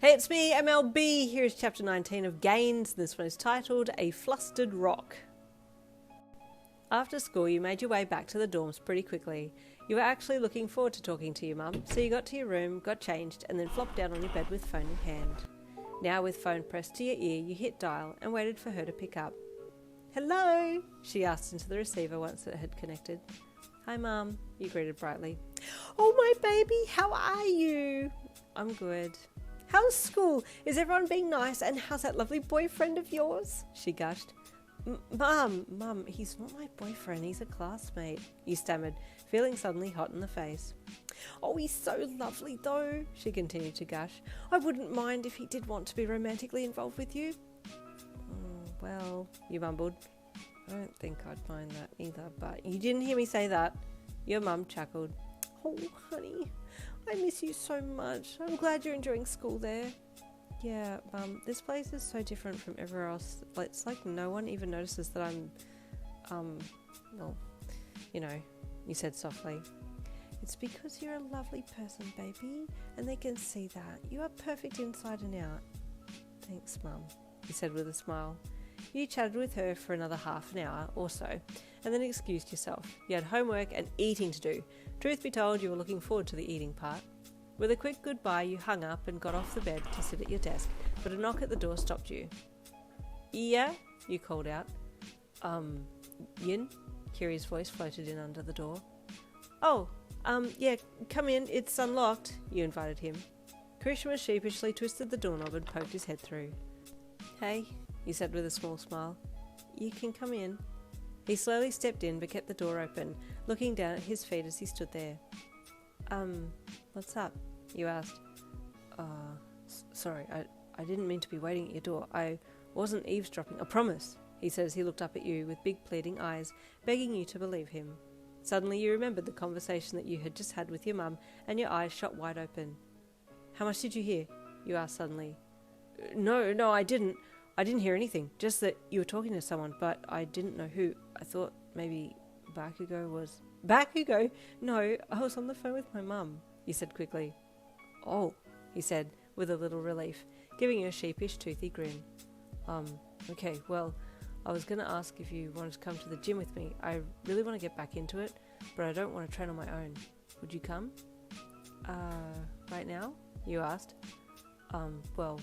Hey, it's me, MLB. Here's chapter 19 of Gains. This one is titled A Flustered Rock. After school, you made your way back to the dorms pretty quickly. You were actually looking forward to talking to your mum, so you got to your room, got changed, and then flopped down on your bed with phone in hand. Now with phone pressed to your ear, you hit dial and waited for her to pick up. "Hello?" she asked into the receiver once it had connected. "Hi, Mum," you greeted brightly. "Oh, my baby, how are you?" "I'm good." "How's school? Is everyone being nice? And how's that lovely boyfriend of yours?" she gushed. Mum, he's not my boyfriend, he's a classmate," you stammered, feeling suddenly hot in the face. "Oh, he's so lovely though," she continued to gush. "I wouldn't mind if he did want to be romantically involved with you." Well, you mumbled. "I don't think I'd mind that either, but you didn't hear me say that." Your mum chuckled. "Oh, honey, I miss you so much. I'm glad you're enjoying school there." "Yeah, Mum, this place is so different from everywhere else. It's like no one even notices that I'm, well, you know," you said softly. "It's because you're a lovely person, baby, and they can see that. You are perfect inside and out." "Thanks, Mum," you said with a smile. You chatted with her for another half an hour or so, and then excused yourself. You had homework and eating to do. Truth be told, you were looking forward to the eating part. With a quick goodbye, you hung up and got off the bed to sit at your desk, but a knock at the door stopped you. "Yeah?" you called out. Yin?" Kiri's voice floated in under the door. "Oh, yeah, come in, it's unlocked," you invited him. Kirishima sheepishly twisted the doorknob and poked his head through. "Hey," you said with a small smile. "You can come in." He slowly stepped in but kept the door open, looking down at his feet as he stood there. What's up?" you asked. Sorry, I didn't mean to be waiting at your door. I wasn't eavesdropping, I promise," he said as he looked up at you with big pleading eyes, begging you to believe him. Suddenly you remembered the conversation that you had just had with your mum, and your eyes shot wide open. "How much did you hear?" you asked suddenly. No, I didn't. I didn't hear anything, just that you were talking to someone, but I didn't know who. I thought maybe Bakugou was... "Bakugou? No, I was on the phone with my mum," you said quickly. "Oh," he said, with a little relief, giving you a sheepish, toothy grin. Okay, well, I was going to ask if you wanted to come to the gym with me. I really want to get back into it, but I don't want to train on my own. Would you come?" Right now?" you asked. Well,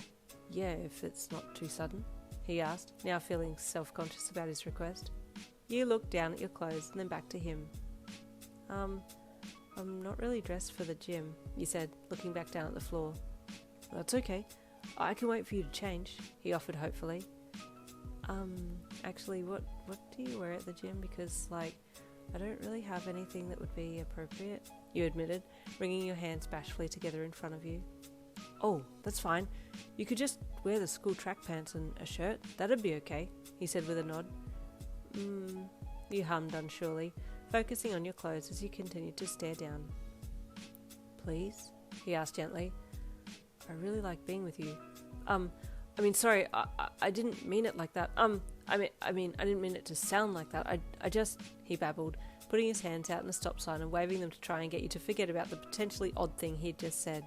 yeah, if it's not too sudden," he asked, now feeling self-conscious about his request. You looked down at your clothes and then back to him. I'm not really dressed for the gym," you said, looking back down at the floor. "That's okay. I can wait for you to change," he offered hopefully. Actually, what do you wear at the gym? Because, I don't really have anything that would be appropriate," you admitted, wringing your hands bashfully together in front of you. "Oh, that's fine. You could just wear the school track pants and a shirt. That'd be okay," he said with a nod. You hummed unsurely, focusing on your clothes as you continued to stare down. "Please?" he asked gently. "I really like being with you. Sorry, I didn't mean it like that. I didn't mean it to sound like that. I just," he babbled, putting his hands out in a stop sign and waving them to try and get you to forget about the potentially odd thing he'd just said.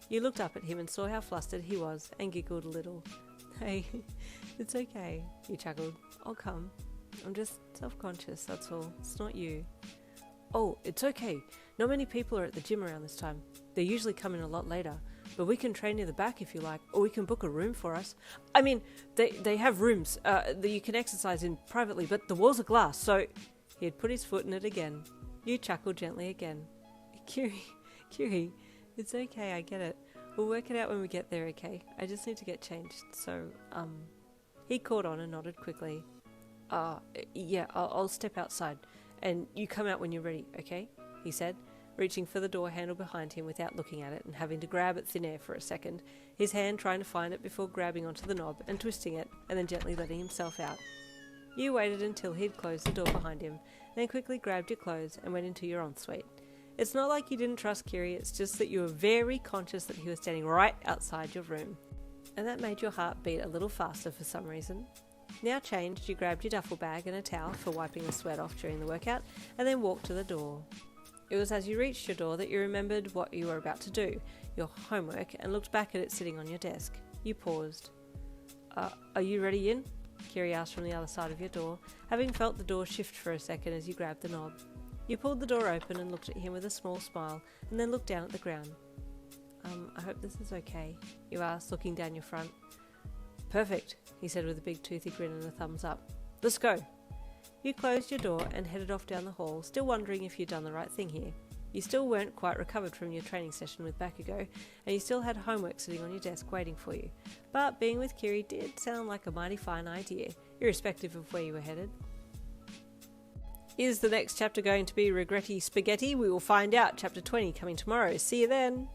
You looked up at him and saw how flustered he was and giggled a little. "Hey, it's okay," you chuckled. "I'll come. I'm just self-conscious, that's all. It's not you." "Oh, it's okay. Not many people are at the gym around this time. They usually come in a lot later. But we can train near the back if you like, or we can book a room for us. They have rooms that you can exercise in privately, but the walls are glass, so..." He had put his foot in it again. You chuckled gently again. Kiri, it's okay, I get it. We'll work it out when we get there, okay? I just need to get changed, so, He caught on and nodded quickly. Yeah, I'll step outside, and you come out when you're ready, okay?" he said, reaching for the door handle behind him without looking at it and having to grab at thin air for a second, his hand trying to find it before grabbing onto the knob and twisting it, and then gently letting himself out. You waited until he'd closed the door behind him, then quickly grabbed your clothes and went into your ensuite. It's not like you didn't trust Kiri, it's just that you were very conscious that he was standing right outside your room, and that made your heart beat a little faster for some reason. Now changed, you grabbed your duffel bag and a towel for wiping the sweat off during the workout, and then walked to the door. It was as you reached your door that you remembered what you were about to do, your homework, and looked back at it sitting on your desk. You paused. Are you ready in? Kiri asked from the other side of your door, having felt the door shift for a second as you grabbed the knob. You pulled the door open and looked at him with a small smile, and then looked down at the ground. I hope this is okay, you asked, looking down your front. Perfect, he said with a big toothy grin and a thumbs up. Let's go. You closed your door and headed off down the hall, still wondering if you'd done the right thing here. You still weren't quite recovered from your training session with Bakugou, and you still had homework sitting on your desk waiting for you. But being with Kiri did sound like a mighty fine idea, irrespective of where you were headed. Is the next chapter going to be regretty spaghetti? We will find out. Chapter 20 coming tomorrow. See you then!